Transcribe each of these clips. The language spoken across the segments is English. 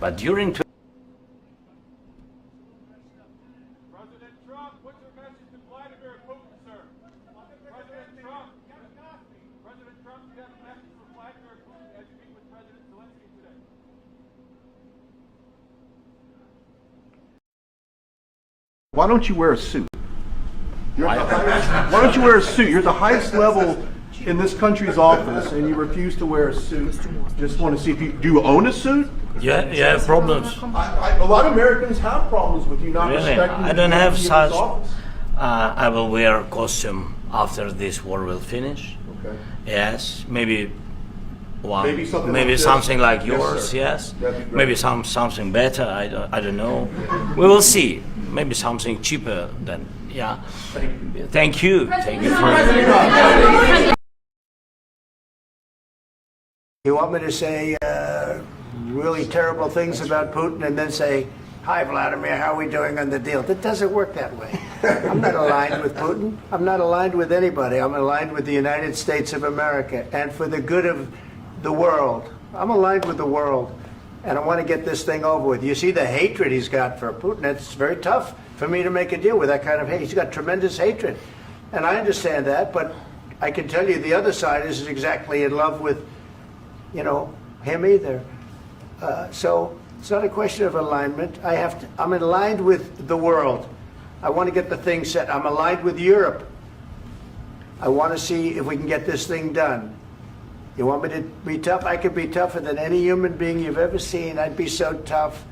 But during President Trump, what's your message to Vladimir Putin, sir? President Trump, you have a message for Vladimir Putin as you meet with President Zelensky today. Why don't you wear a suit? Why don't you wear a suit? You're the highest level in this country's office, and you refuse to wear a suit. Just want to see if do you own a suit? Yeah, you have problems. A lot of Americans have problems with you not Really? respecting. I don't the have authority of such. this office. I will wear a costume after this war will finish. Okay. Yes, maybe one, Maybe something maybe like this. something like Yes, yours. sir. Yes, That'd be great. maybe something better. I don't know. We will see. Maybe something cheaper than yeah. Thank you. Thank you for. You want me to say really terrible things about Putin and then say, "Hi, Vladimir, how are we doing on the deal?" That doesn't work that way. I'm not aligned with Putin. I'm not aligned with anybody. I'm aligned with the United States of America and for the good of the world. I'm aligned with the world, and I want to get this thing over with. You see the hatred he's got for Putin. It's very tough for me to make a deal with that kind of hate. He's got tremendous hatred, and I understand that, but I can tell you the other side isn't exactly in love with him either. So it's not a question of alignment. I'm aligned with the world. I want to get the thing set. I'm aligned with Europe. I want to see if we can get this thing done. You want me to be tough? I could be tougher than any human being you've ever seen. I'd be so tough.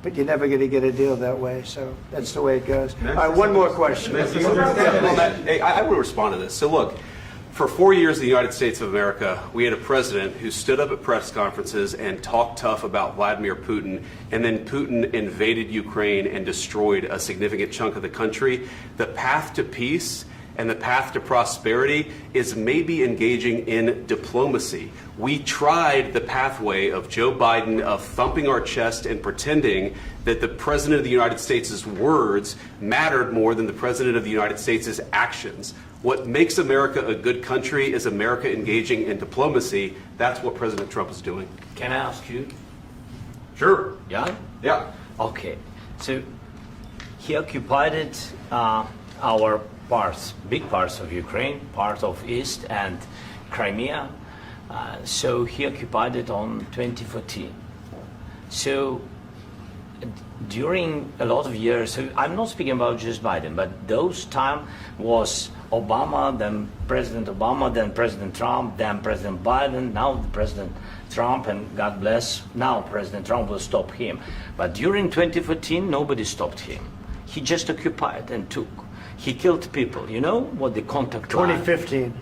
But you're never going to get a deal that way. So that's the way it goes. All right, one more question. I would respond to this. So look, for 4 years in the United States of America, we had a president who stood up at press conferences and talked tough about Vladimir Putin, and then Putin invaded Ukraine and destroyed a significant chunk of the country. The path to peace and the path to prosperity is maybe engaging in diplomacy. We tried the pathway of Joe Biden of thumping our chest and pretending that the President of the United States' words mattered more than the President of the United States' actions. What makes America a good country is America engaging in diplomacy. That's what President Trump is doing. Can I ask you? Sure. Yeah. Yeah. Okay. So he occupied our parts, big parts of Ukraine, part of East and Crimea. So he occupied it on 2014. So during a lot of years, so I'm not speaking about just Biden, but those time was Obama, then President Obama, then President Trump, then President Biden, now President Trump, and God bless, now President Trump will stop him. But during 2014, nobody stopped him. He just occupied and took. He killed people. You know what the contact line? 2015.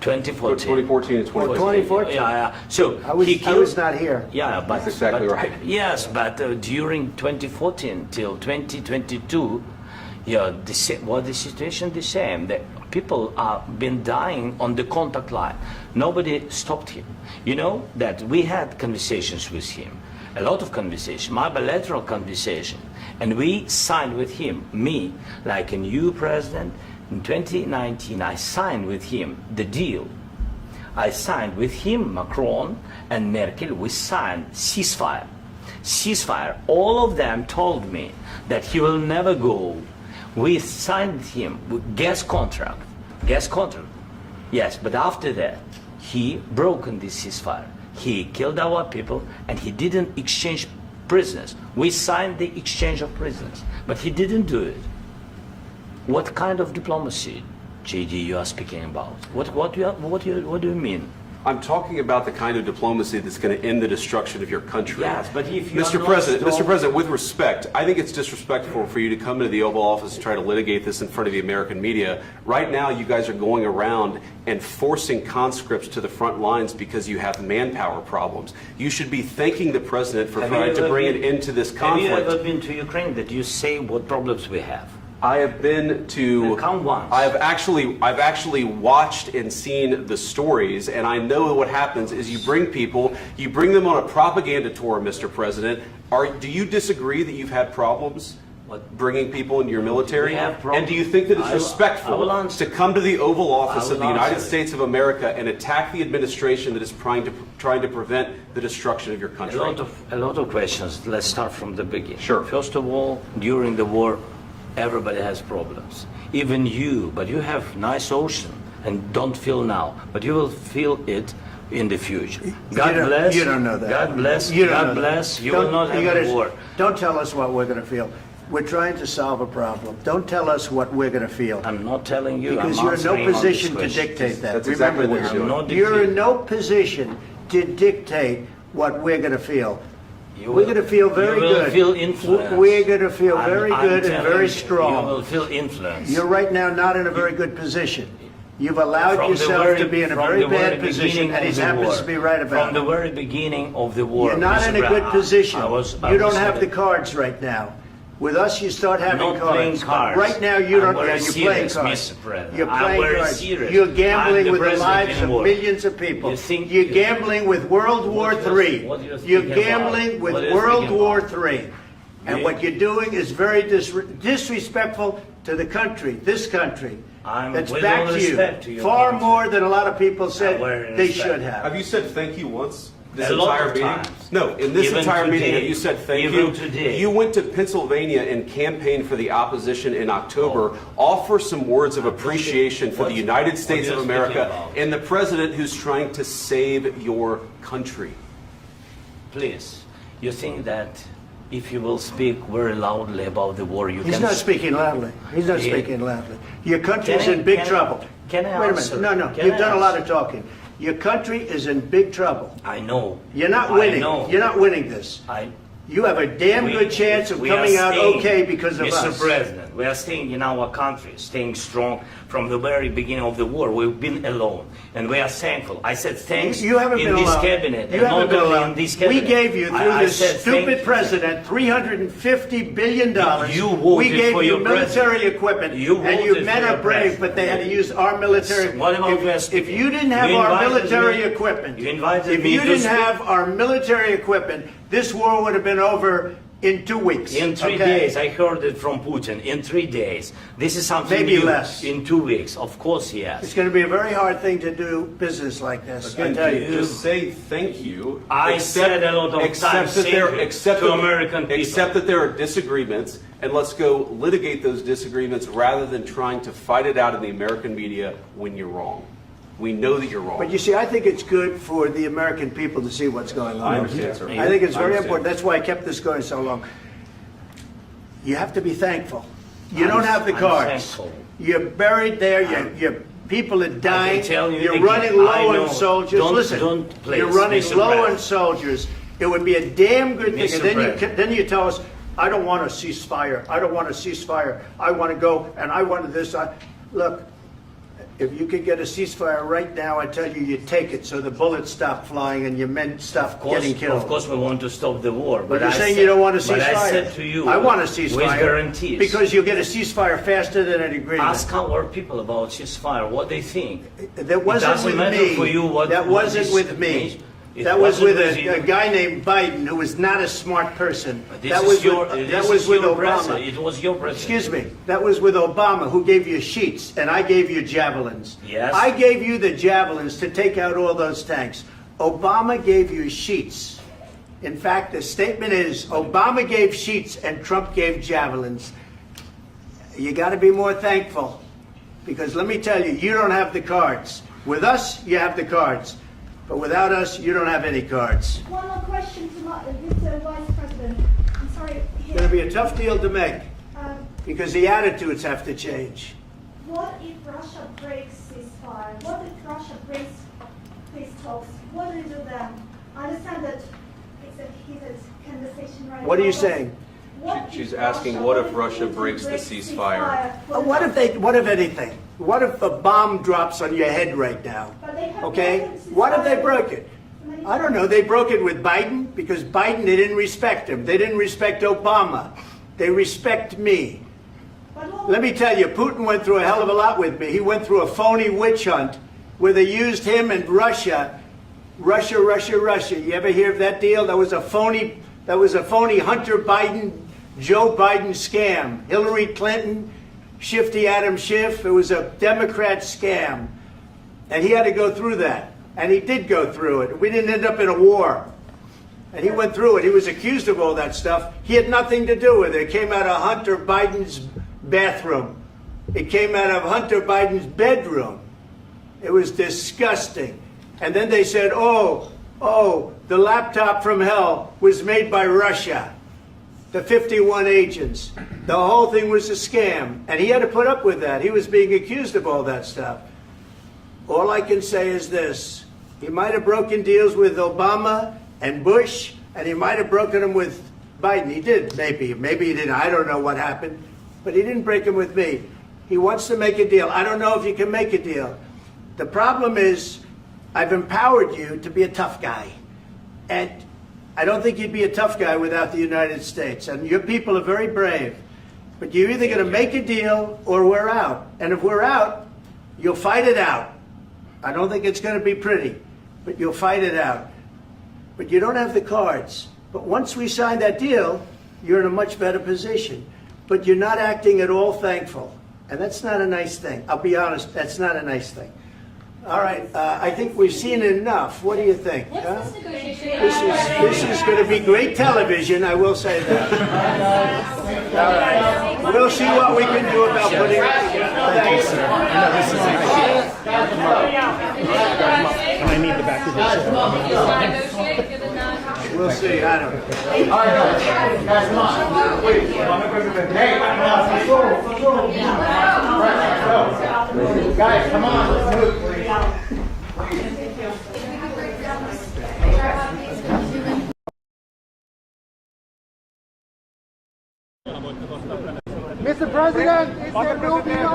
2014 2014. and 2014. 2014. Yeah. So I was not here. Yeah, but That's exactly right. Yes, but during 2014 till 2022, the situation the same. The people have been dying on the contact line. Nobody stopped him. You know that we had conversations with him, a lot of conversation, my bilateral conversation, and we signed with him, me, like a new president. In 2019, I signed with him the deal. I signed with him, Macron and Merkel, we signed ceasefire. Ceasefire. All of them told me that he will never go. We signed him with gas contract. Gas contract. Yes, but after that, he broken this ceasefire. He killed our people and he didn't exchange prisoners. We signed the exchange of prisoners, but he didn't do it. What kind of diplomacy, JD, you are speaking about? What do you mean? I'm talking about the kind of diplomacy that's going to end the destruction of your country. Yes, but if you Mr. President, with respect, I think it's disrespectful for you to come into the Oval Office and try to litigate this in front of the American media. Right now, you guys are going around and forcing conscripts to the front lines because you have manpower problems. You should be thanking the President for trying to bring an end to this conflict. Have you ever been to Ukraine that you say what problems we have? I have been to. Come once. I've actually watched and seen the stories, and I know what happens is you bring people, you bring them on a propaganda tour, Mr. President. Do you disagree that you've had problems bringing people into your military? We have And do you think that it's I will respectful answer. to come to the Oval Office I of will the United answer it. States of America and attack the administration that is trying to prevent the destruction of your country? A lot of questions. Let's start from the beginning. Sure. First of all, during the war, everybody has problems. Even you, but you have nice ocean and don't feel now, but you will feel it in the future. God bless. You don't know that. God bless. You don't know God that. bless. You Don't- will not have gotta- a war. Don't tell us what we're going to feel. We're trying to solve a problem. Don't tell us what we're going to feel. I'm not telling you. Because I'm you're in no answering on this position to question. dictate that. That's Remember exactly what this. you're doing. I'm not You're in dictating. no position to dictate what we're going to feel. You We're will- going to feel very you will good. feel influenced. We're going to feel I'm- very I'm good and telling very you, strong. You will feel influence. You're right now not in a very good position. You've allowed From the yourself very- to be in a from very the very bad position, beginning and he of the happens war. to be right about From the it. very beginning of the war. You're not Mr. in a good Brown, position. I You was don't have the saying- cards right now. With us, you start having Not playing cards. cards. Right now, you I'm don't. very You're playing serious, cards. Mr. President. You're I'm playing very cards. serious. You're I'm gambling the with the president lives in of war. millions of people. You think- You're gambling with World War What do you- III. what do you You're think about? gambling with What do you World think War about? III. And Yeah. what you're doing is very disrespectful to the country, this country. I'm That's with back all to you. respect to your Far country. more than a lot of people said very they respect. should have. Have you said thank you once? This A lot entire of meeting? times. No, in this Even entire meeting, today. have you said thank Even you? today. You went to Pennsylvania and campaigned for the opposition in October. Offer some words of appreciation for the United States what of are you speaking America about? and the president who's trying to save your country. Please, you think that if you will speak very loudly about the war, you He's can... not speaking loudly. He's not Yeah. speaking loudly. Your country's Can I- in big can I- trouble. can I Wait a answer? minute. No, Can you've I done a lot of answer? talking. Your country is in big trouble. I know. You're not I winning. know. You're not winning this. You have a damn good chance of we are coming out staying, okay because of Mr. us. President, we are staying in our country, staying strong from the very beginning of the war. We've been alone, and we are thankful. I said thanks You haven't in been this alone. cabinet, You and haven't not been only alone. in this cabinet. We gave you, through I this said thank stupid you. president, $350 billion. You voted we gave for you your military president. equipment, You and you voted men for are your brave, president. but they had to use our military. What about West? If you didn't have You our invited military me- equipment, you invited if me you to didn't speak. have our military equipment, this war would have been over in 2 weeks. In 3 okay? days, I heard it from Putin. In 3 days, this is something Maybe new. less. In 2 weeks, of course, yes. It's going to be a very hard thing to do business like this. I Again, tell you. just say thank you. I said a lot of accept times that there, thank you accept to that- American people. Accept that there are disagreements, and let's go litigate those disagreements rather than trying to fight it out in the American media when you're wrong. We know that you're wrong. But you see, I think it's good for the American people to see what's going on. I understand, sir. I think it's I very understand. important. That's why I kept this going so long. You have to be thankful. You I'm- don't have the I'm cards. thankful. You're buried there. Your people are dying. tell you You're again, running I low know. on soldiers. Don't- Listen, don't please, you're running Mr. low President. on soldiers. It would be a damn good thing. Mr. And then President. then you tell us, I don't want a ceasefire. I don't want a ceasefire. I want to go and I want this. Look, if you could get a ceasefire right now, I tell you, you take it so the bullets stop flying and your men stop getting killed. Of course, we want to stop the war. But you're I saying said- you don't want a ceasefire. But I said to you, I want a ceasefire. with guarantees. Because you'll get a ceasefire faster than an agreement. Ask our people about ceasefire, what they think. That wasn't doesn't with matter me. for you what- that what wasn't this with me. means. It That was with wasn't with a you. guy named Biden, who was not a smart person. This That is was your, with, this that was is with your Obama. president. It was your president. Excuse me. That was with Obama, who gave you sheets, and I gave you javelins. Yes. I gave you the javelins to take out all those tanks. Obama gave you sheets. In fact, the statement is Obama gave sheets and Trump gave javelins. You got to be more thankful, because let me tell you, you don't have the cards. With us, you have the cards. But without us, you don't have any cards. One more question to Mr. Vice President. I'm sorry. It's going to be a tough deal to make, Um, because the attitudes have to change. what if Russia breaks ceasefire? What if Russia breaks peace talks? What do you do then? I understand that it's a heated conversation right now. What are you but saying? what She's if asking, what if Russia breaks the ceasefire? What if anything? What if a bomb drops on your head right now? But they have Okay? broken ceasefire What if they broke it? many I don't know. They broke it with Biden, because Biden, they didn't respect him. They didn't respect Obama. They respect me. But what Let me tell you, Putin went through a hell of a lot with me. He went through a phony witch hunt where they used him and Russia. Russia. You ever hear of that deal? That was a phony Hunter Biden Joe Biden scam. Hillary Clinton, Shifty Adam Schiff. It was a Democrat scam. And he had to go through that. And he did go through it. We didn't end up in a war. And he went through it. He was accused of all that stuff. He had nothing to do with it. It came out of Hunter Biden's bathroom. It came out of Hunter Biden's bedroom. It was disgusting. And then they said, oh, the laptop from hell was made by Russia. The 51 agents. The whole thing was a scam. And he had to put up with that. He was being accused of all that stuff. All I can say is this. He might have broken deals with Obama and Bush, and he might have broken them with Biden. He did, maybe. Maybe he didn't. I don't know what happened. But he didn't break them with me. He wants to make a deal. I don't know if you can make a deal. The problem is, I've empowered you to be a tough guy. And I don't think you'd be a tough guy without the United States. And your people are very brave. But you're either going to make a deal or we're out. And if we're out, you'll fight it out. I don't think it's going to be pretty, but you'll fight it out. But you don't have the cards. But once we sign that deal, you're in a much better position. But you're not acting at all thankful. And that's not a nice thing. I'll be honest, that's not a nice thing. All right, I think we've seen enough. What do you think? Huh? This is going to be great television, I will say that. All right. We'll see what we can do about putting it together. Thanks. And I need the back of this. We'll see. I don't know. All right, guys, come on. Wait, hey, guys, come on, let's move, please. Mr. President, Mr. Rubio,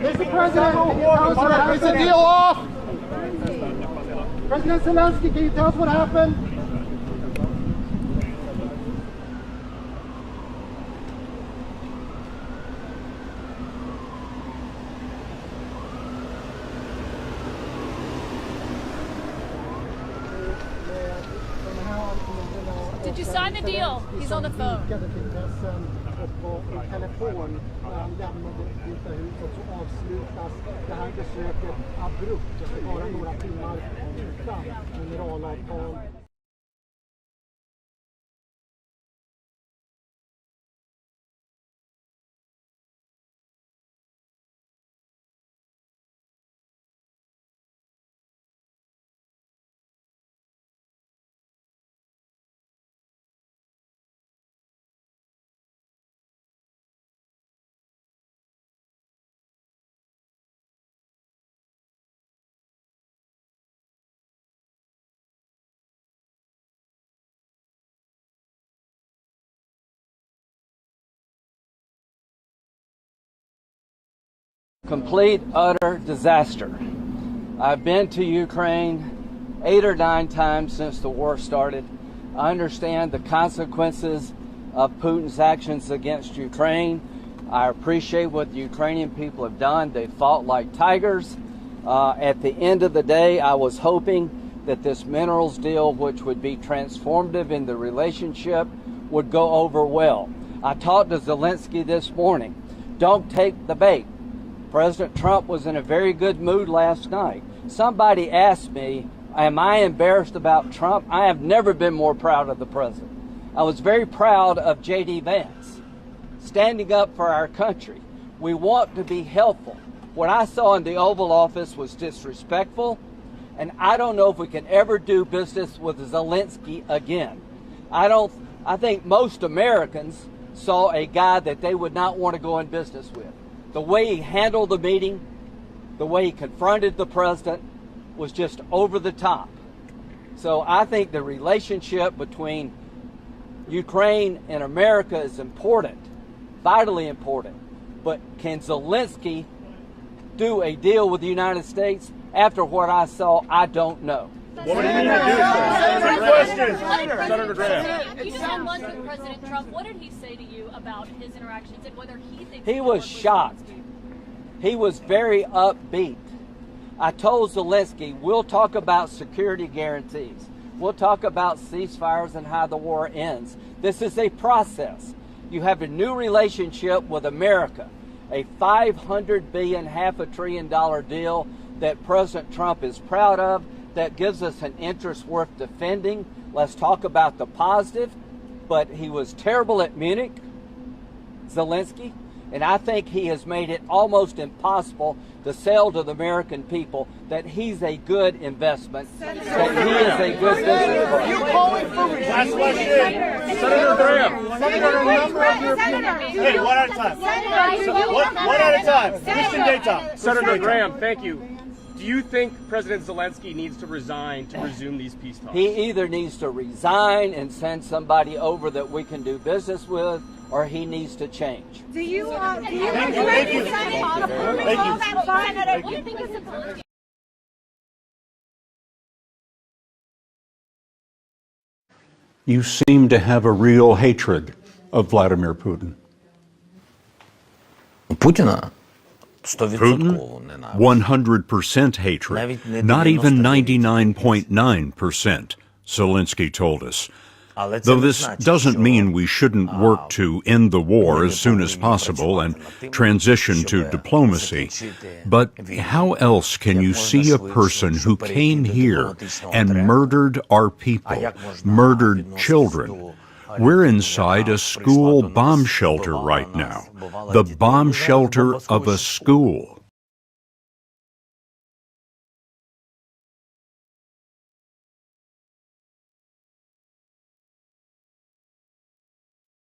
Mr. President, can you tell us what happened? Is the deal off? President Zelensky, can you tell us what happened? Did you sign the deal? He's on the phone. Och i telefon när han lämnade Vita huset så avslutas det här besöket abrupt efter bara några timmar utan generalavtal. Complete, utter disaster. I've been to Ukraine 8 or 9 times since the war started. I understand the consequences of Putin's actions against Ukraine. I appreciate what the Ukrainian people have done. They fought like tigers. At the end of the day, I was hoping that this minerals deal, which would be transformative in the relationship, would go over well. I talked to Zelensky this morning. Don't take the bait. President Trump was in a very good mood last night. Somebody asked me, am I embarrassed about Trump? I have never been more proud of the president. I was very proud of J.D. Vance, standing up for our country. We want to be helpful. What I saw in the Oval Office was disrespectful, and I don't know if we can ever do business with Zelensky again. I think most Americans saw a guy that they would not want to go in business with. The way he handled the meeting, the way he confronted the president was just over the top. So I think the relationship between Ukraine and America is important, vitally important. But can Zelensky do a deal with the United States? After what I saw, I don't know. What would he need to do, sir? 3 questions. Senator Graham. You spent months with President Trump. What did he say to you about his interactions and whether he thinks he was shocked? He was very upbeat. I told Zelensky, we'll talk about security guarantees. We'll talk about ceasefires and how the war ends. This is a process. You have a new relationship with America, a $500 billion, half a $1 trillion deal that President Trump is proud of, that gives us an interest worth defending. Let's talk about the positive. But he was terrible at Munich, Zelensky, and I think he has made it almost impossible to sell to the American people that he's a good investment, that he is a good business partner. You calling for Last question. Senator Graham. Hey, one at a time. One at a time. Christian Daytop. Senator Graham, thank you. Do you think President Zelensky needs to resign to resume these peace talks? He either needs to resign and send somebody over that we can do business with, or he needs to change. Do you Thank you. You seem to have a real hatred of Vladimir Putin. Путіна? 100% hatred, not even 99.9%, Zelensky told us. Though this doesn't mean we shouldn't work to end the war as soon as possible and transition to diplomacy. But how else can you see a person who came here and murdered our people, murdered children? We're inside a school bomb shelter right now, the bomb shelter of a school.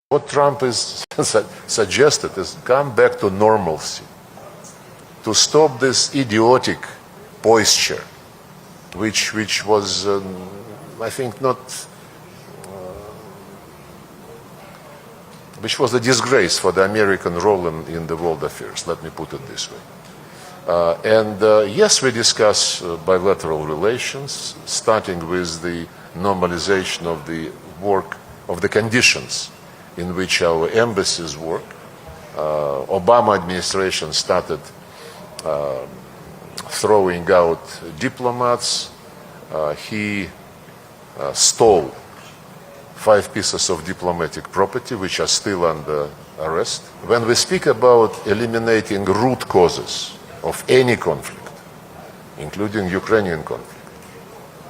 What Trump is suggested is come back to normalcy, to stop this idiotic posture, which was, I think, not, which was a disgrace for the American role in the world affairs. Let me put it this way. Yes, we discuss bilateral relations, starting with the normalization of the work, of the conditions in which our embassies work. Obama administration started throwing out diplomats. He stole 5 pieces of diplomatic property, which are still under arrest. When we speak about eliminating root causes of any conflict, including Ukrainian conflict,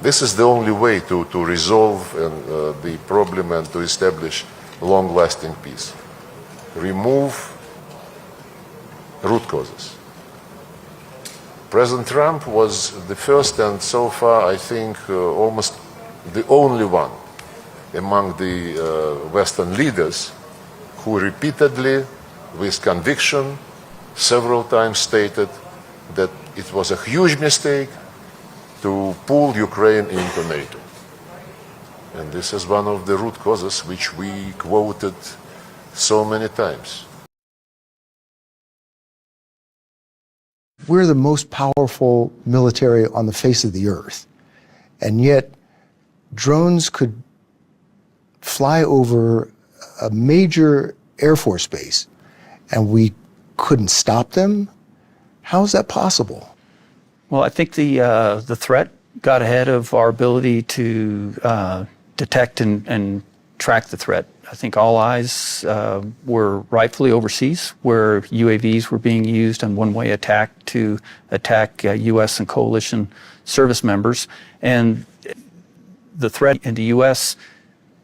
this is the only way to resolve the problem and to establish long-lasting peace. Remove root causes. President Trump was the first and so far, I think, almost the only one among the Western leaders who repeatedly, with conviction, several times stated that it was a huge mistake to pull Ukraine into NATO. And this is one of the root causes which we quoted so many times. We're the most powerful military on the face of the earth. And yet, drones could fly over a major Air Force base, and we couldn't stop them? How is that possible? Well, I think the threat got ahead of our ability to detect and track the threat. I think all eyes were rightfully overseas, where UAVs were being used in one-way attack to attack U.S. and coalition service members. And the threat in the U.S.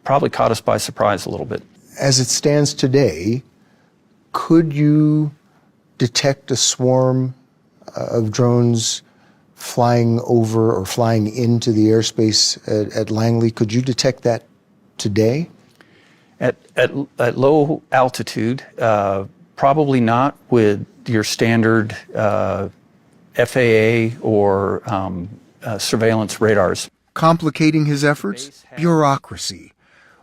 probably caught us by surprise a little bit. As it stands today, could you detect a swarm of drones flying over or flying into the airspace at Langley? Could you detect that today? At low altitude, probably not with your standard FAA or surveillance radars. Complicating his efforts? Bureaucracy.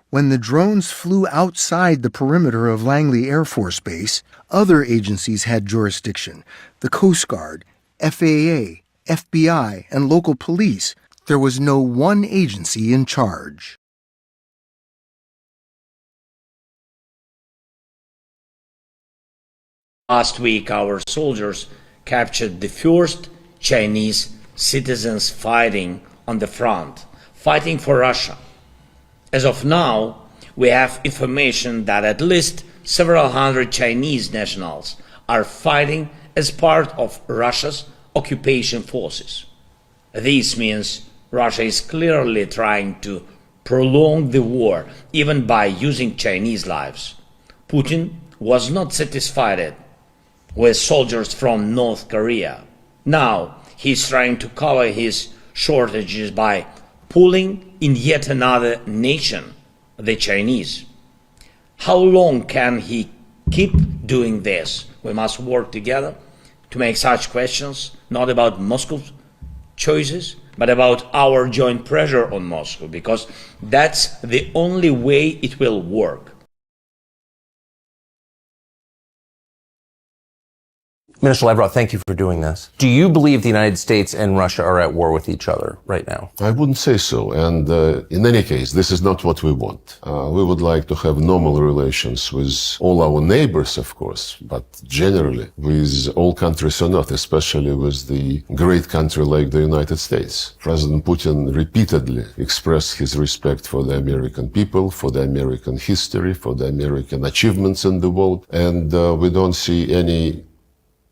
When the drones flew outside the perimeter of Langley Air Force Base, other agencies had jurisdiction. The Coast Guard, FAA, FBI, and local police. There was no one agency in charge. Last week, our soldiers captured the first Chinese citizens fighting on the front, fighting for Russia. As of now, we have information that at least several hundred Chinese nationals are fighting as part of Russia's occupation forces. This means Russia is clearly trying to prolong the war, even by using Chinese lives. Putin was not satisfied with soldiers from North Korea. Now he's trying to cover his shortages by pulling in yet another nation, the Chinese. How long can he keep doing this? We must work together to make such questions not about Moscow's choices, but about our joint pressure on Moscow, because that's the only way it will work. Minister Lavrov, thank you for doing this. Do you believe the United States and Russia are at war with each other right now? I wouldn't say so. And in any case, this is not what we want. We would like to have normal relations with all our neighbors, of course, but generally with all countries on earth, especially with the great country like the United States. President Putin repeatedly expressed his respect for the American people, for the American history, for the American achievements in the world. And we don't see any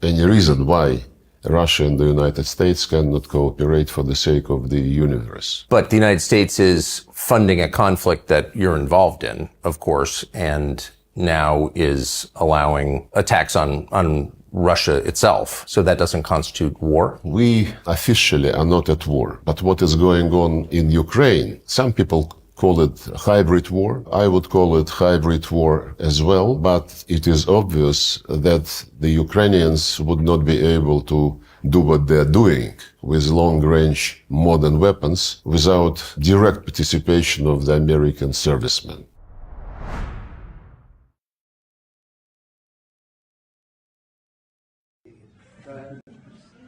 reason why Russia and the United States cannot cooperate for the sake of the universe. But the United States is funding a conflict that you're involved in, of course, and now is allowing attacks on Russia itself. So that doesn't constitute war? We officially are not at war. But what is going on in Ukraine, some people call it hybrid war. I would call it hybrid war as well, but it is obvious that the Ukrainians would not be able to do what they're doing with long-range modern weapons without direct participation of the American servicemen.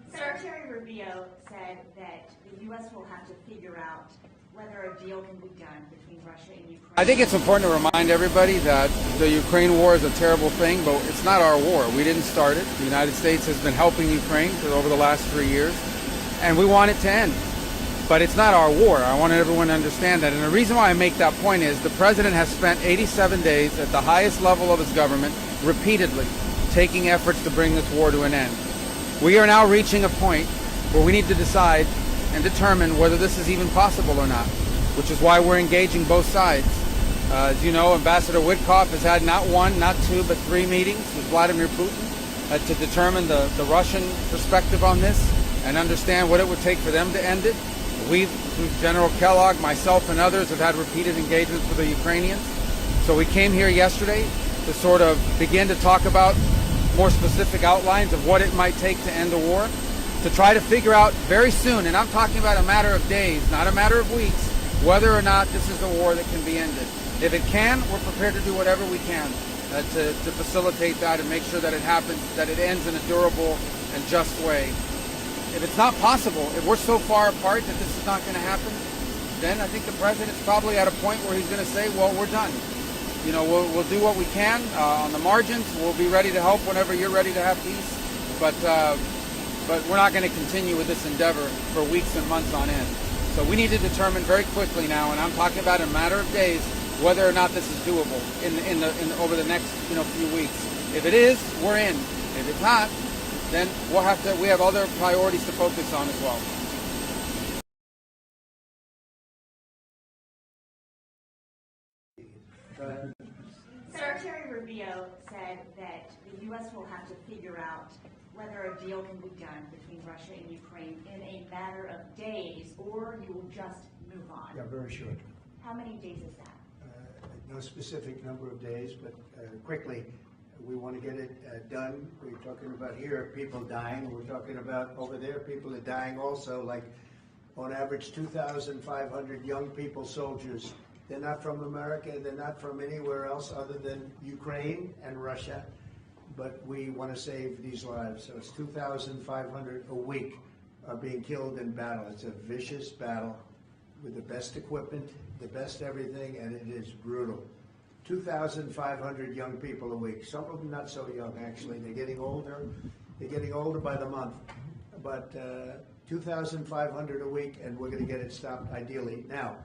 Secretary Rubio said that the U.S. will have to figure out whether a deal can be done between Russia and Ukraine. I think it's important to remind everybody that the Ukraine war is a terrible thing, but it's not our war. We didn't start it. The United States has been helping Ukraine for over the last 3 years, and we want it to end. But it's not our war. I want everyone to understand that. And the reason why I make that point is the president has spent 87 days at the highest level of his government repeatedly taking efforts to bring this war to an end. We are now reaching a point where we need to decide and determine whether this is even possible or not, which is why we're engaging both sides. As you know, Ambassador Witkoff has had not one, not two, but 3 meetings with Vladimir Putin to determine the Russian perspective on this and understand what it would take for them to end it. We, through General Kellogg, myself, and others, have had repeated engagements with the Ukrainians. So we came here yesterday to sort of begin to talk about more specific outlines of what it might take to end the war, to try to figure out very soon, and I'm talking about a matter of days, not a matter of weeks, whether or not this is a war that can be ended. If it can, we're prepared to do whatever we can to facilitate that and make sure that it happens, that it ends in a durable and just way. If it's not possible, if we're so far apart that this is not going to happen, then I think the president's probably at a point where he's going to say, well, we're done. You know, we'll do what we can on the margins. We'll be ready to help whenever you're ready to have peace. But we're not going to continue with this endeavor for weeks and months on end. So we need to determine very quickly now, and I'm talking about in a matter of days, whether or not this is doable over the next few weeks. If it is, we're in. If it's not, then we have other priorities to focus on as well. Secretary Rubio said that the U.S. will have to figure out whether a deal can be done between Russia and Ukraine in a matter of days, or you will just move on. Yeah, very short. How many days is that? No specific number of days, but quickly. We want to get it done. We're talking about here people dying. We're talking about over there people are dying also, like on average 2,500 young people, soldiers. They're not from America. They're not from anywhere else other than Ukraine and Russia. But we want to save these lives. So it's 2,500 a week are being killed in battle. It's a vicious battle with the best equipment, the best everything, and it is brutal. 2,500 young people a week. Some of them not so young, actually. They're getting older. They're getting older by the month. But 2,500 a week, and we're going to get it stopped ideally. Now,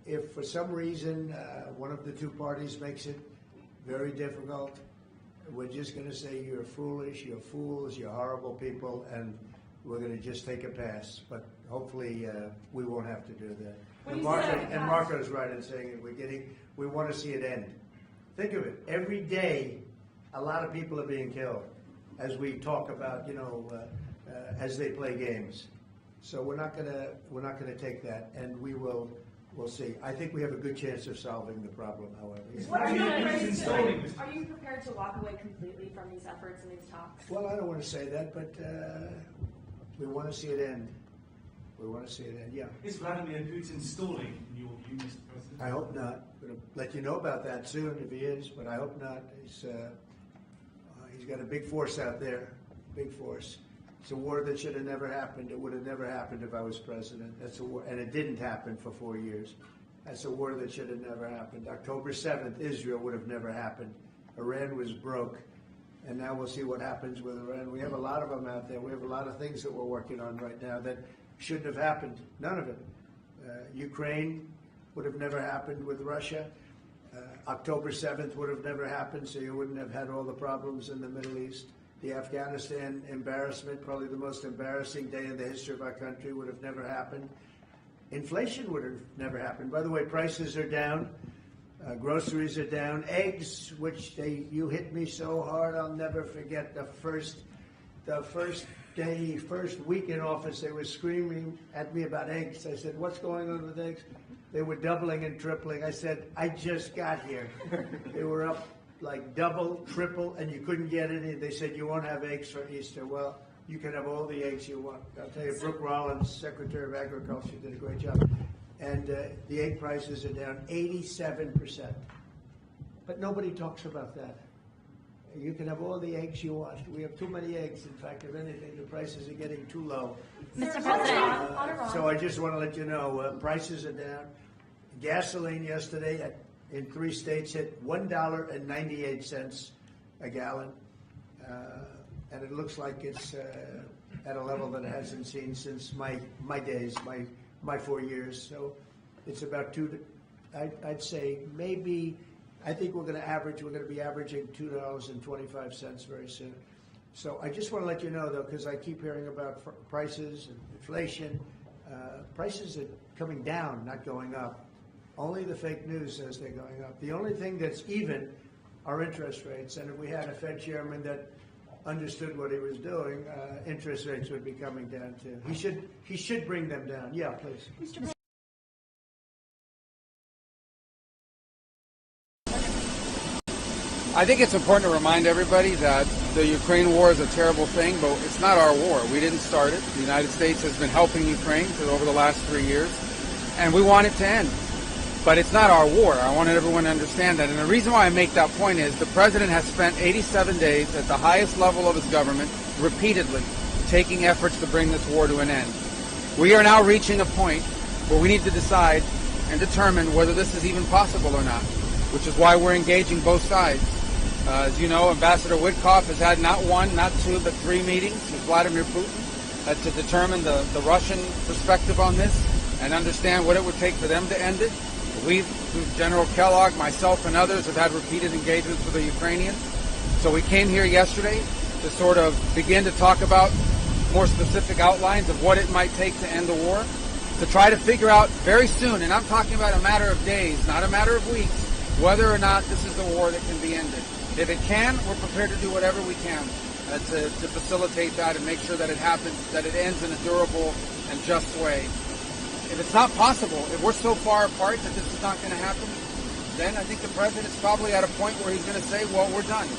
if for some reason one of the two parties makes it very difficult. We're just going to say you're foolish, you're fools, you're horrible people, and we're going to just take a pass. But hopefully we won't have to do that. And Marco's right in saying it. We want to see it end. Think of it. Every day, a lot of people are being killed as we talk about, as they play games. So we're not gonna take that, and we'll see. I think we have a good chance of solving the problem, however. Are you prepared to walk away completely from these efforts and these talks? Well, I don't want to say that, but we want to see it end. We want to see it end, yeah. Is Vladimir Putin stalling, in your view, Mr. President? I hope not. I'm going to let you know about that soon if he is, but I hope not. He's got a big force out there, big force. It's a war that should have never happened. It would have never happened if I was president. That's a war, and it didn't happen for 4 years. That's a war that should have never happened. October 7th, Israel would have never happened. Iran was broke, and now we'll see what happens with Iran. We have a lot of them out there. We have a lot of things that we're working on right now that shouldn't have happened. None of it. Ukraine would have never happened with Russia. October 7th would have never happened, so you wouldn't have had all the problems in the Middle East. The Afghanistan embarrassment, probably the most embarrassing day in the history of our country, would have never happened. Inflation would have never happened. By the way, prices are down. Groceries are down. Eggs, which you hit me so hard, I'll never forget the first week in office, they were screaming at me about eggs. I said, what's going on with eggs? They were doubling and tripling. I said, I just got here. They were up like double, triple, and you couldn't get any. They said, you won't have eggs for Easter. Well, you can have all the eggs you want. I'll tell you, Brooke Rollins, Secretary of Agriculture, did a great job. And the egg prices are down 87%. But nobody talks about that. You can have all the eggs you want. We have too many eggs. In fact, if anything, the prices are getting too low. Mr. President, so I just want to let you know, prices are down. Gasoline yesterday in 3 states hit $1.98 a gallon. And it looks like it's at a level that it hasn't seen since my days, my 4 years. So it's about I'd say maybe, I think we're going to be averaging $2.25 very soon. So I just want to let you know, though, because I keep hearing about prices and inflation. Prices are coming down, not going up. Only the fake news says they're going up. The only thing that's even are interest rates. And if we had a Fed chairman that understood what he was doing, interest rates would be coming down too. He should bring them down. Yeah, please. I think it's important to remind everybody that the Ukraine war is a terrible thing, but it's not our war. We didn't start it. The United States has been helping Ukraine for over the last 3 years, and we want it to end. But it's not our war. I wanted everyone to understand that. And the reason why I make that point is the president has spent 87 days at the highest level of his government repeatedly taking efforts to bring this war to an end. We are now reaching a point where we need to decide and determine whether this is even possible or not, which is why we're engaging both sides. As you know, Ambassador Witkoff has had not 1, not 2, but 3 meetings with Vladimir Putin to determine the Russian perspective on this and understand what it would take for them to end it. We've, General Kellogg, myself, and others have had repeated engagements with the Ukrainians. So we came here yesterday to sort of begin to talk about more specific outlines of what it might take to end the war, to try to figure out very soon, and I'm talking about a matter of days, not a matter of weeks, whether or not this is the war that can be ended. If it can, we're prepared to do whatever we can to facilitate that and make sure that it happens, that it ends in a durable and just way. If it's not possible, if we're so far apart that this is not going to happen, then I think the president's probably at a point where he's going to say, well, we're done.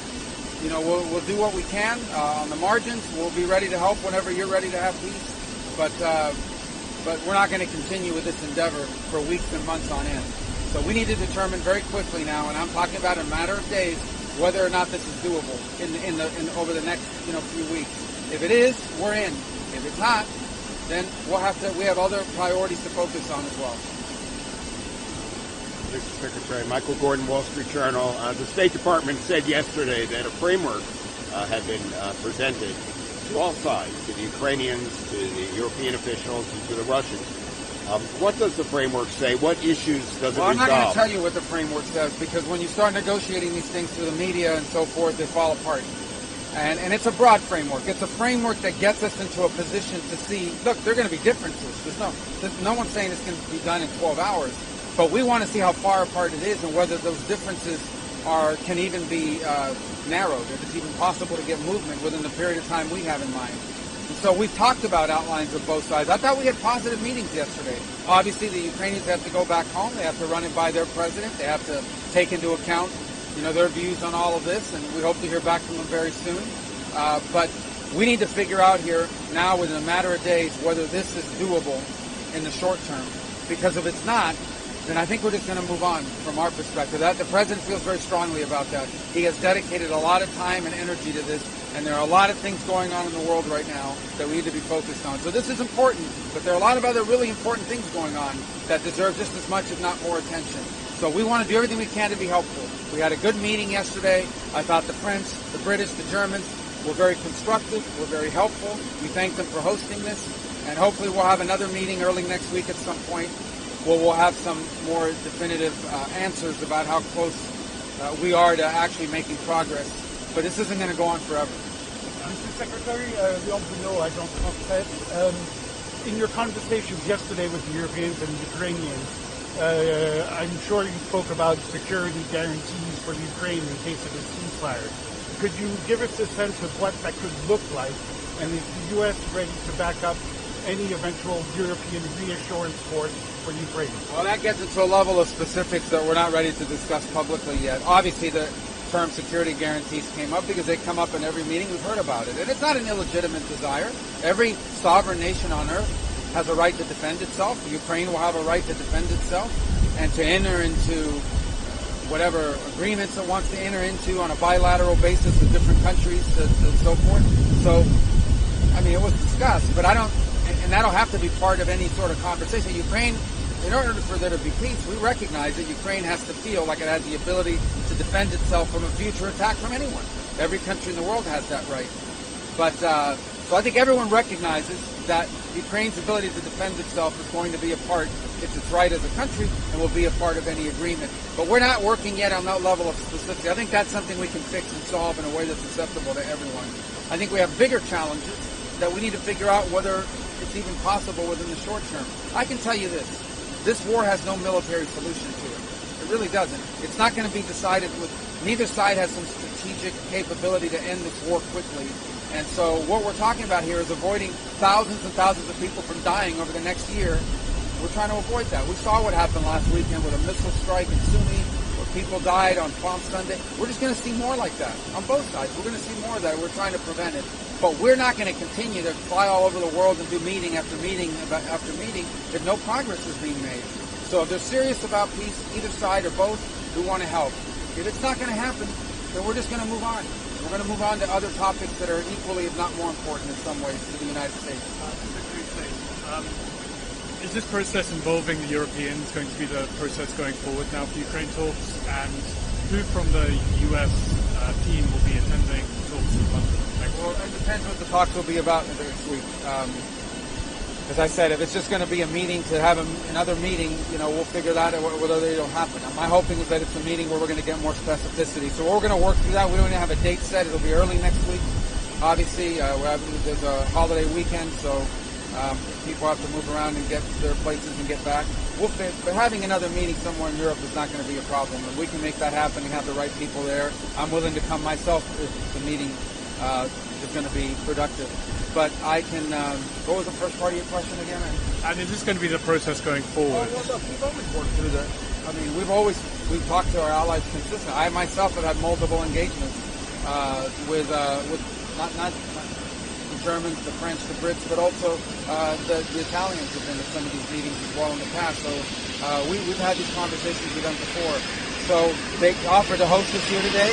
You know, we'll do what we can on the margins. We'll be ready to help whenever you're ready to have peace. But we're not going to continue with this endeavor for weeks and months on end. So we need to determine very quickly now, and I'm talking about a matter of days, whether or not this is doable over the next few weeks. If it is, we're in. If it's not, then we have other priorities to focus on as well. Mr. Secretary, Michael Gordon, Wall Street Journal. The State Department said yesterday that a framework had been presented to all sides, to the Ukrainians, to the European officials, and to the Russians, What does the framework say? What issues does it Well, I'm not resolve? going to tell you what the framework says, because when you start negotiating these things through the media and so forth, they fall apart. And it's a broad framework. It's a framework that gets us into a position to see, look, there are going to be differences. There's no one saying it's going to be done in 12 hours, but we want to see how far apart it is and whether those differences can even be narrowed, if it's even possible to get movement within the period of time we have in mind. So we've talked about outlines of both sides. I thought we had positive meetings yesterday. Obviously, the Ukrainians have to go back home. They have to run it by their president. They have to take into account, their views on all of this, and we hope to hear back from them very soon. But we need to figure out here now, within a matter of days, whether this is doable in the short term. Because if it's not, then I think we're just going to move on from our perspective. The president feels very strongly about that. He has dedicated a lot of time and energy to this, and there are a lot of things going on in the world right now that we need to be focused on. So this is important, but there are a lot of other really important things going on that deserve just as much, if not more, attention. So we want to do everything we can to be helpful. We had a good meeting yesterday. I thought the French, the British, the Germans were very constructive, were very helpful. We thank them for hosting this, and hopefully we'll have another meeting early next week at some point where we'll have some more definitive answers about how close we are to actually making progress. But this isn't going to go on forever. Mr. Secretary, we also know, I don't know, in your conversations yesterday with the Europeans and the Ukrainians, I'm sure you spoke about security guarantees for Ukraine in case of a ceasefire. Could you give us a sense of what that could look like, and is the U.S. ready to back up any eventual European reassurance force for Ukraine? Well, that gets into a level of specifics that we're not ready to discuss publicly yet. Obviously, the term security guarantees came up because they come up in every meeting. We've heard about it. And it's not an illegitimate desire. Every sovereign nation on earth has a right to defend itself. Ukraine will have a right to defend itself and to enter into whatever agreements it wants to enter into on a bilateral basis with different countries and so forth. So, I mean, it was discussed, but and that'll have to be part of any sort of conversation. Ukraine, in order for there to be peace, we recognize that Ukraine has to feel like it has the ability to defend itself from a future attack from anyone. Every country in the world has that right. But, so I think everyone recognizes that Ukraine's ability to defend itself is going to be a part, it's its right as a country, and will be a part of any agreement. But we're not working yet on that level of specificity. I think that's something we can fix and solve in a way that's acceptable to everyone. I think we have bigger challenges that we need to figure out whether it's even possible within the short term. I can tell you this war has no military solution to it. It really doesn't. It's not going to be decided with, neither side has some strategic capability to end this war quickly. And so what we're talking about here is avoiding thousands and thousands of people from dying over the next year. We're trying to avoid that. We saw what happened last weekend with a missile strike in Sunni, where people died on Palm Sunday. We're just going to see more like that on both sides. We're going to see more of that. We're trying to prevent it. But we're not going to continue to fly all over the world and do meeting after meeting after meeting if no progress is being made. So if they're serious about peace, either side or both, we want to help. If it's not going to happen, then we're just going to move on. We're going to move on to other topics that are equally, if not more important in some ways, to the United States. Is this process involving the Europeans going to be the process going forward now for Ukraine talks? And who from the U.S. Team will be attending talks in London next week? Well, it depends what the talks will be about next week. As I said, if it's just going to be a meeting to have another meeting, we'll figure that out whether it'll happen. My hoping is that it's a meeting where we're going to get more specificity. So we're going to work through that. We don't even have a date set. It'll be early next week. Obviously, there's a holiday weekend, so people have to move around and get to their places and get back. But having another meeting somewhere in Europe is not going to be a problem. And we can make that happen and have the right people there. I'm willing to come myself if the meeting is going to be productive. But I can, what was the first part of your question again? And is this going to be the process going forward? Well, look, we've always worked through that. I mean, we've talked to our allies consistently. I myself have had multiple engagements with not the Germans, the French, the Brits, but also the Italians have been at some of these meetings as well in the past. So we've had these conversations with them before. So they offered to host us here today,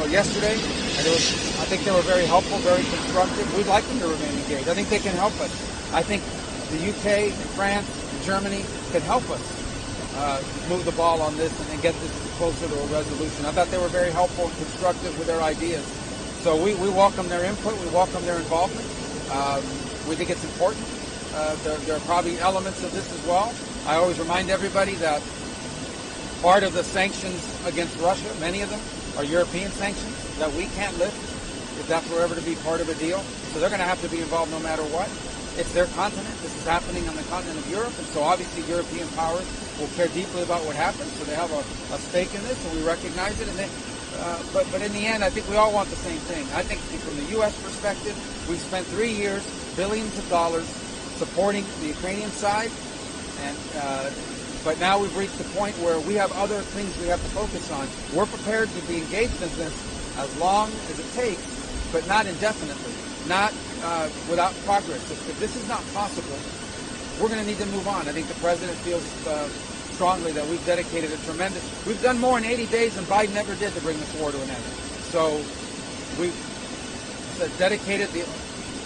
yesterday. And I think they were very helpful, very constructive. We'd like them to remain engaged. I think they can help us. I think the UK, and France, and Germany can help us move the ball on this and get this closer to a resolution. I thought they were very helpful and constructive with their ideas. So we welcome their input. We welcome their involvement. We think it's important. There are probably elements of this as well. I always remind everybody that part of the sanctions against Russia, many of them, are European sanctions that we can't lift if that's were ever to be part of a deal. So they're going to have to be involved no matter what. It's their continent. This is happening on the continent of Europe, and so obviously European powers will care deeply about what happens. So they have a stake in this, and we recognize it. And they, but in the end, I think we all want the same thing. I think from the U.S. perspective, we've spent 3 years, billions of dollars, supporting the Ukrainian side, and but now we've reached the point where we have other things we have to focus on. We're prepared to be engaged in this as long as it takes, but not indefinitely, not without progress. If this is not possible, we're going to need to move on. I think the president feels strongly that we've dedicated a tremendous. We've done more in 80 days than Biden ever did to bring this war to an end. So we've dedicated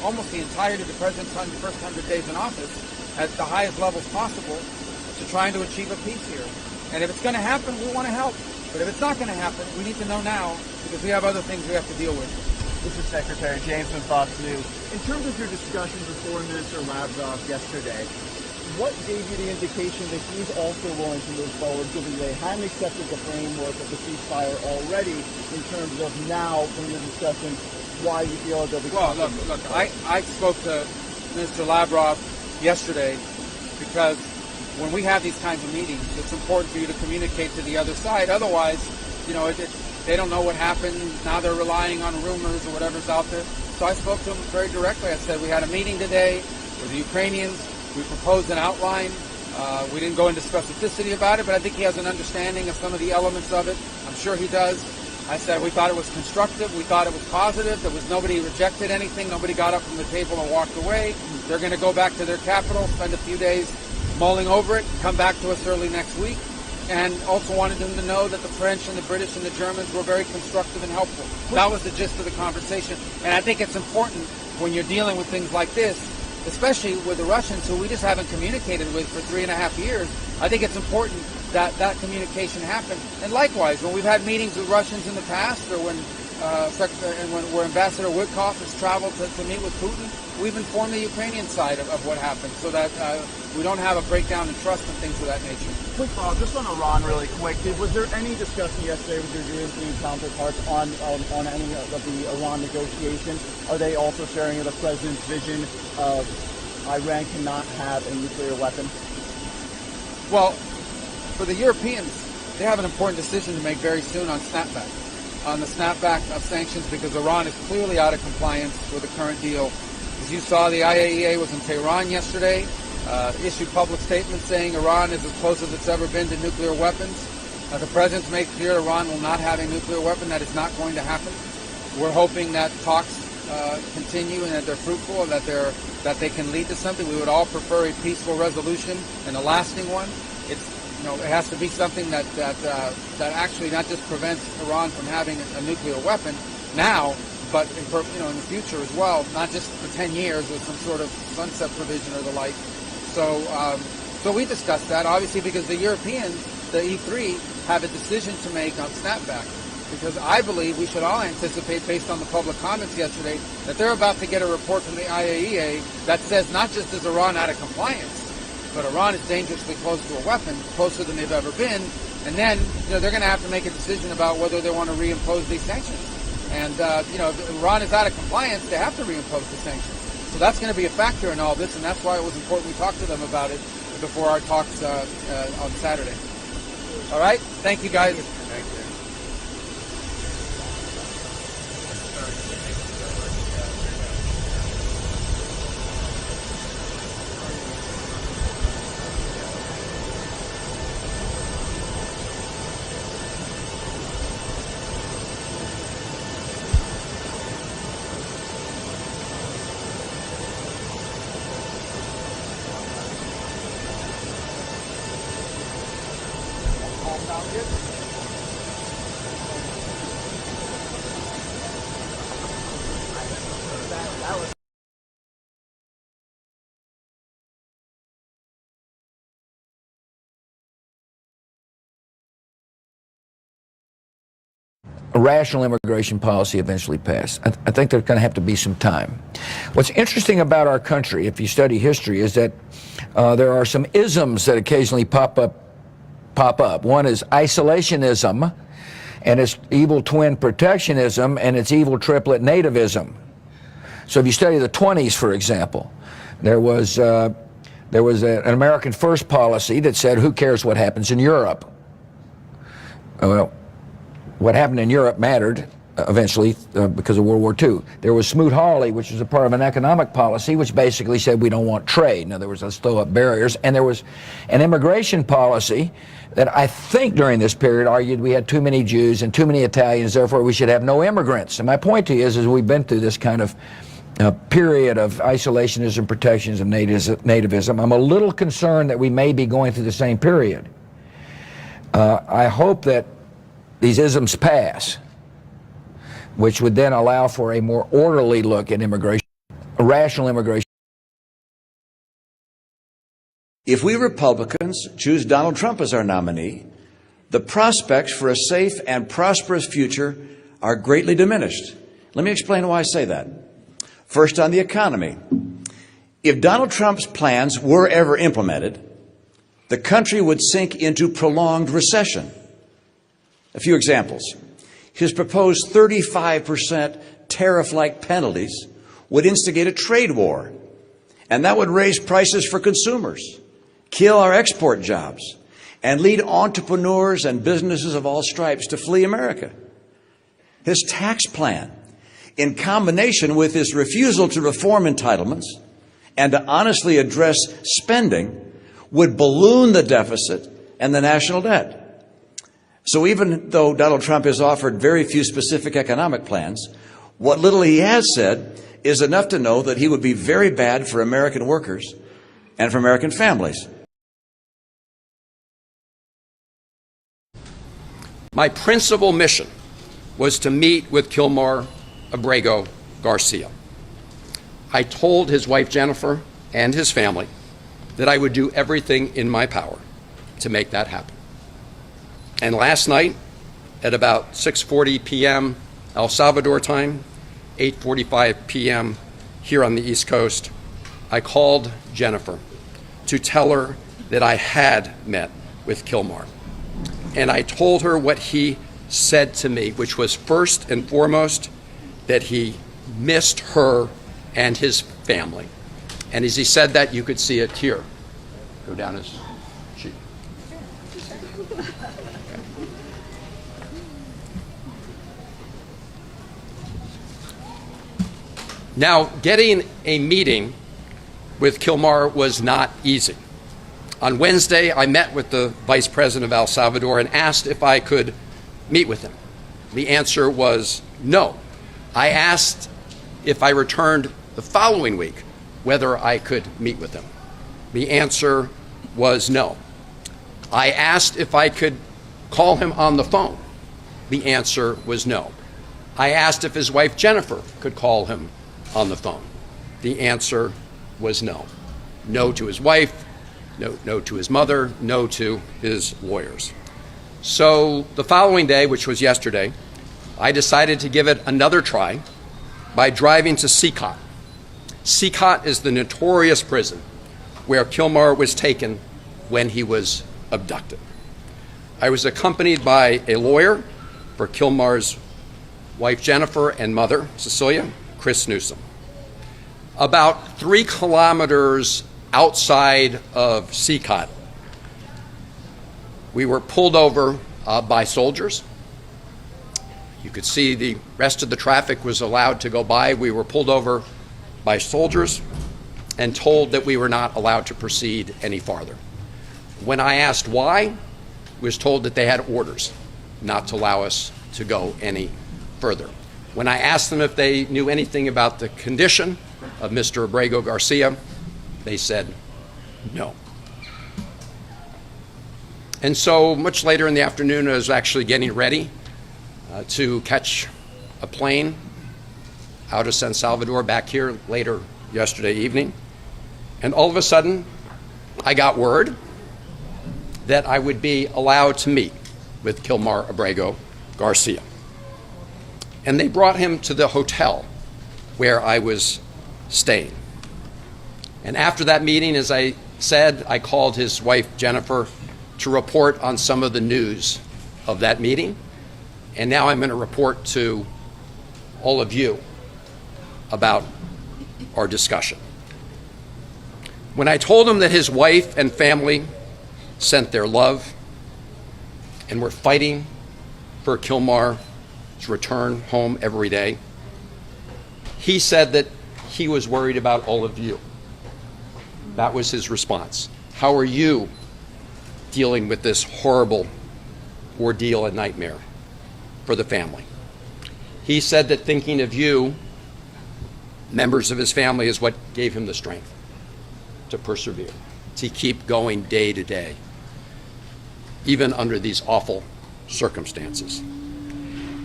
almost the entirety of the president's first 100 days in office at the highest levels possible to trying to achieve a peace here. And if it's going to happen, we want to help. But if it's not going to happen, we need to know now because we have other things we have to deal with. This is Secretary James from Fox News. In terms of your discussions with Foreign Minister Lavrov yesterday, what gave you the indication that he's also willing to move forward, given they hadn't accepted the framework of the ceasefire already, in terms of now in the discussion, why you feel they'll be... Well, look, I spoke to Minister Lavrov yesterday because when we have these kinds of meetings, it's important for you to communicate to the other side. Otherwise, they don't know what happened. Now they're relying on rumors or whatever's out there. So I spoke to him very directly. I said, we had a meeting today with the Ukrainians. We proposed an outline. We didn't go into specificity about it, but I think he has an understanding of some of the elements of it. I'm sure he does. I said we thought it was constructive. We thought it was positive. There was nobody rejected anything. Nobody got up from the table and walked away. They're going to go back to their capital, spend a few days mulling over it, come back to us early next week. And also wanted them to know that the French and the British and the Germans were very constructive and helpful. That was the gist of the conversation. And I think it's important when you're dealing with things like this, especially with the Russians, who we just haven't communicated with for 3.5 years. I think it's important that that communication happen. And likewise, when we've had meetings with Russians in the past, or when where Ambassador Witkoff has traveled to meet with Putin, we've informed the Ukrainian side of what happened, so that we don't have a breakdown in trust and things of that nature. Quick follow-up, just on Iran really quick. Was there any discussion yesterday with your European counterparts on any of the Iran negotiations? Are they also sharing the president's vision of Iran cannot have a nuclear weapon? Well, for the Europeans, they have an important decision to make very soon on snapback. On the snapback of sanctions, because Iran is clearly out of compliance with the current deal. As you saw, the IAEA was in Tehran yesterday, issued public statements saying Iran is as close as it's ever been to nuclear weapons. The president's made clear Iran will not have a nuclear weapon. That is not going to happen. We're hoping that talks continue and that they're fruitful and that they can lead to something. We would all prefer a peaceful resolution and a lasting one. It has to be something that actually not just prevents Iran from having a nuclear weapon now, but in the future as well, not just for 10 years with some sort of sunset provision or the like. So we discussed that, obviously, because the Europeans, the E3, have a decision to make on snapback. Because I believe we should all anticipate, based on the public comments yesterday, that they're about to get a report from the IAEA that says not just is Iran out of compliance, but Iran is dangerously close to a weapon, closer than they've ever been. And then, they're going to have to make a decision about whether they want to reimpose these sanctions. And, if Iran is out of compliance, they have to reimpose the sanctions. So that's going to be a factor in all this, and that's why it was important we talked to them about it before our talks on Saturday. All right? Thank you, guys. Thank you. a rational immigration policy eventually pass. I think there's going to have to be some time. What's interesting about our country, if you study history, is that there are some isms that occasionally pop up. One is isolationism, and its evil twin protectionism, and its evil triplet nativism. So if you study the 20s, for example, there was an American First policy that said, who cares what happens in Europe? Well, what happened in Europe mattered eventually because of World War II. There was Smoot-Hawley, which was a part of an economic policy, which basically said we don't want trade. In other words, let's throw up barriers. And there was an immigration policy that I think during this period argued we had too many Jews and too many Italians, therefore we should have no immigrants. And my point to you is we've been through this kind of period of isolationism, protectionism, nativism. I'm a little concerned that we may be going through the same period. I hope that these isms pass, which would then allow for a more orderly look at immigration, a rational immigration. If we Republicans choose Donald Trump as our nominee, the prospects for a safe and prosperous future are greatly diminished. Let me explain why I say that. First, on the economy. If Donald Trump's plans were ever implemented, the country would sink into prolonged recession. A few examples. His proposed 35% tariff-like penalties would instigate a trade war, and that would raise prices for consumers, kill our export jobs, and lead entrepreneurs and businesses of all stripes to flee America. His tax plan, in combination with his refusal to reform entitlements and to honestly address spending, would balloon the deficit and the national debt. So even though Donald Trump has offered very few specific economic plans, what little he has said is enough to know that he would be very bad for American workers and for American families. My principal mission was to meet with Kilmar Abrego Garcia. I told his wife Jennifer and his family that I would do everything in my power to make that happen. And last night, at about 6:40 p.m. El Salvador time, 8:45 p.m. here on the East Coast, I called Jennifer to tell her that I had met with Kilmar. And I told her what he said to me, which was first and foremost that he missed her and his family. And as he said that, you could see a tear go down his cheek. Now, getting a meeting with Kilmar was not easy. On Wednesday, I met with the Vice President of El Salvador and asked if I could meet with him. The answer was no. I asked if I returned the following week whether I could meet with him. The answer was no. I asked if I could call him on the phone. The answer was no. I asked if his wife Jennifer could call him on the phone. The answer was no. No to his wife, no to his mother, no to his lawyers. So the following day, which was yesterday, I decided to give it another try by driving to Sikot. Sikot is the notorious prison where Kilmar was taken when he was abducted. I was accompanied by a lawyer for Kilmar's wife Jennifer and mother Cecilia, Chris Newsom. About 3 kilometers outside of Sikot, we were pulled over by soldiers. You could see the rest of the traffic was allowed to go by. We were pulled over by soldiers and told that we were not allowed to proceed any farther. When I asked why, I was told that they had orders not to allow us to go any further. When I asked them if they knew anything about the condition of Mr. Abrego Garcia, they said no. And so much later in the afternoon, I was actually getting ready to catch a plane out of San Salvador back here later yesterday evening. And all of a sudden, I got word that I would be allowed to meet with Kilmar Abrego Garcia. And they brought him to the hotel where I was staying. And after that meeting, as I said, I called his wife, Jennifer, to report on some of the news of that meeting. And now I'm going to report to all of you about our discussion. When I told him that his wife and family sent their love and were fighting for Kilmar's return home every day, he said that he was worried about all of you. That was his response. How are you dealing with this horrible ordeal and nightmare for the family? He said that thinking of you, members of his family, is what gave him the strength to persevere, to keep going day to day, even under these awful circumstances.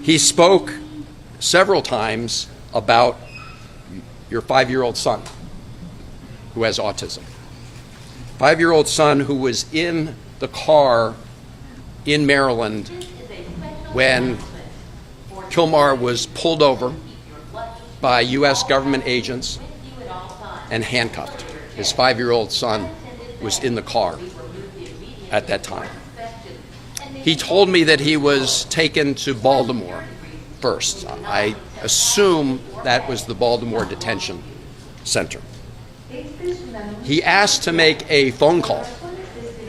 He spoke several times about your 5-year-old son who has autism. 5-year-old son who was in the car in Maryland when Kilmar was pulled over by U.S. government agents and handcuffed. His 5-year-old son was in the car at that time. He told me that he was taken to Baltimore first. I assume that was the Baltimore Detention Center. He asked to make a phone call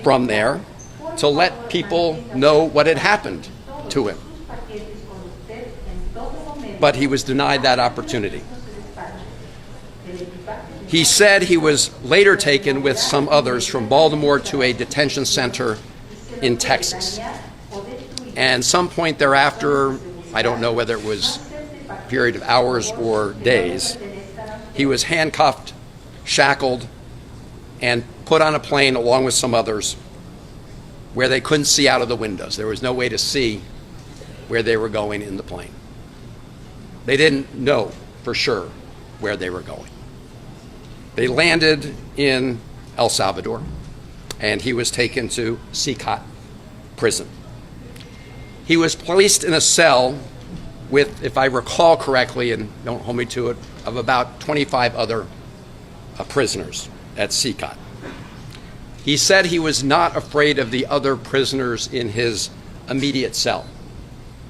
from there to let people know what had happened to him. But he was denied that opportunity. He said he was later taken with some others from Baltimore to a detention center in Texas. And some point thereafter, I don't know whether it was a period of hours or days, he was handcuffed, shackled, and put on a plane along with some others where they couldn't see out of the windows. There was no way to see where they were going in the plane. They didn't know for sure where they were going. They landed in El Salvador, and he was taken to Sikot prison. He was placed in a cell with, if I recall correctly, and don't hold me to it, of about 25 other prisoners at Sikot. He said he was not afraid of the other prisoners in his immediate cell,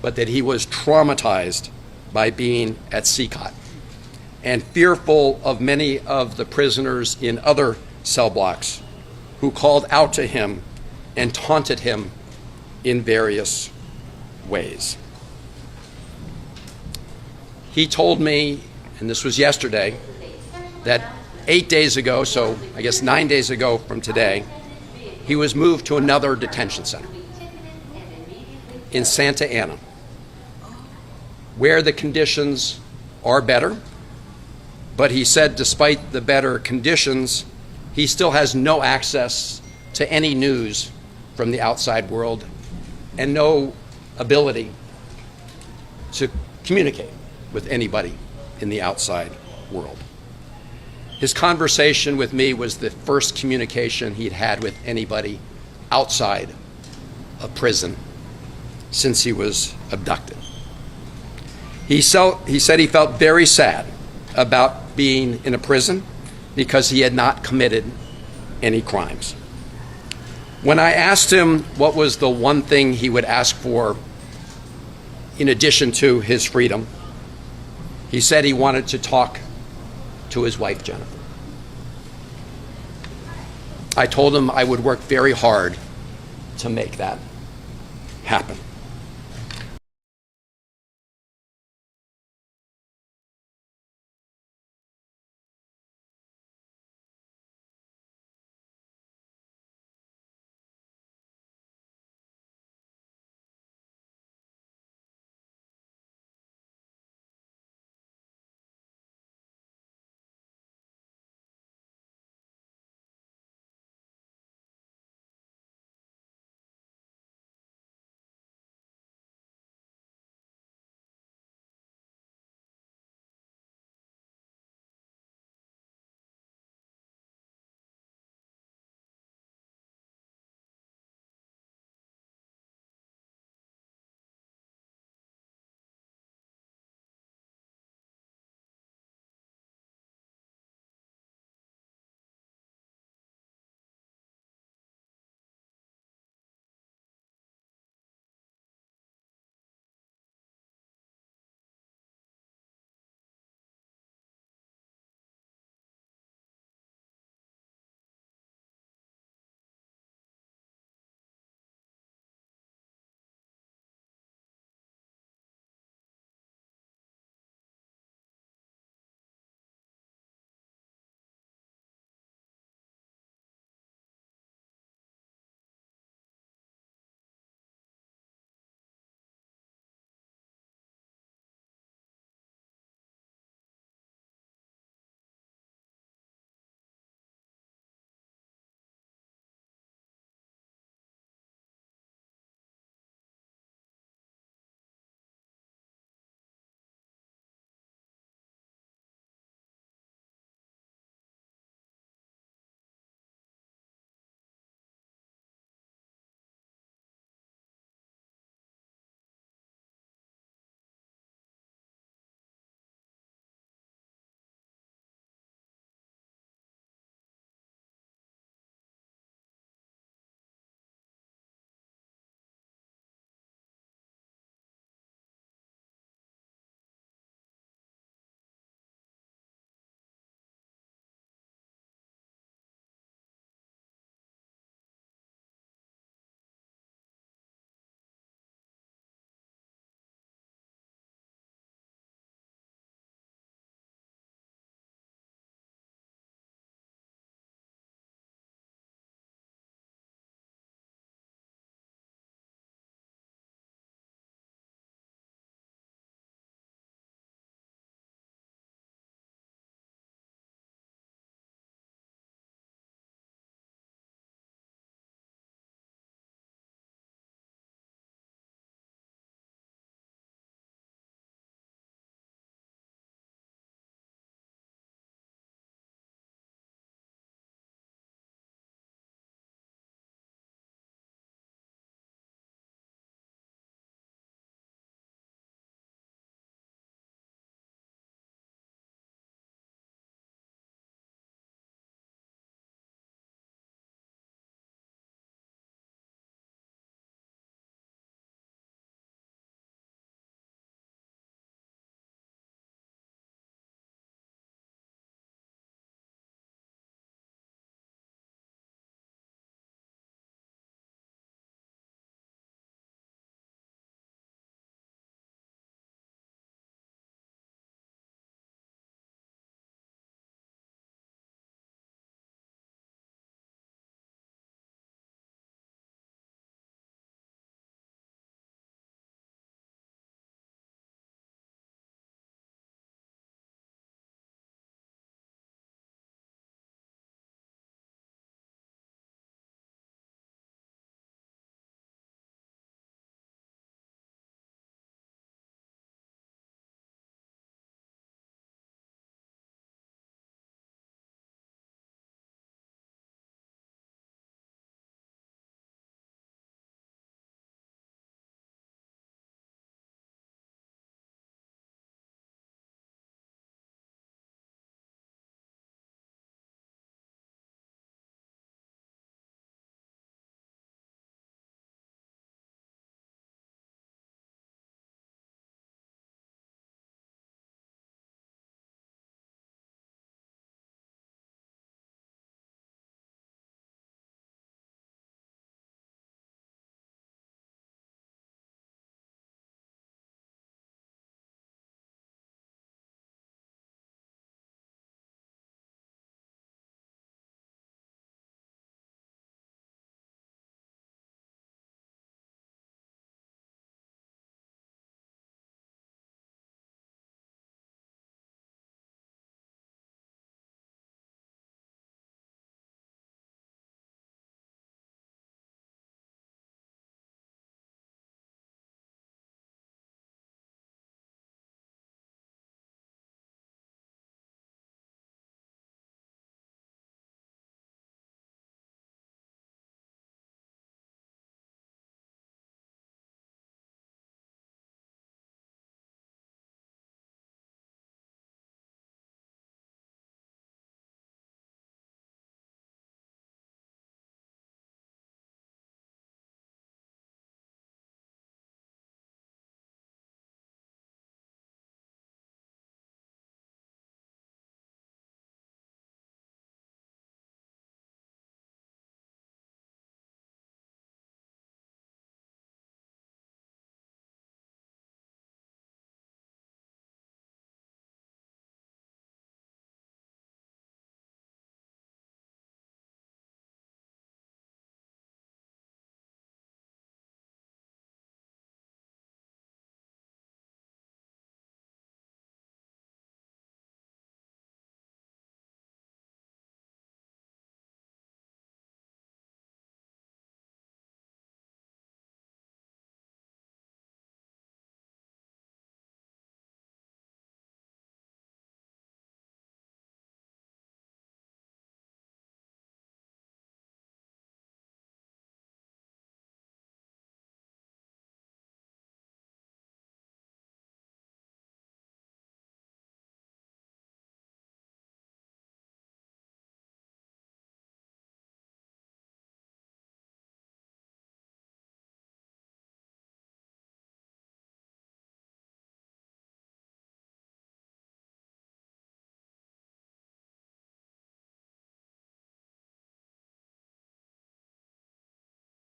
but that he was traumatized by being at Sikot and fearful of many of the prisoners in other cell blocks who called out to him and taunted him in various ways. He told me, and this was yesterday, that 8 days ago, so I guess 9 days ago from today, he was moved to another detention center in Santa Ana, where the conditions are better. But he said despite the better conditions, he still has no access to any news from the outside world and no ability to communicate with anybody in the outside world. His conversation with me was the first communication he'd had with anybody outside of prison since he was abducted. He said he felt very sad about being in a prison because he had not committed any crimes. When I asked him what was the one thing he would ask for in addition to his freedom, he said he wanted to talk to his wife, Jennifer. I told him I would work very hard to make that happen.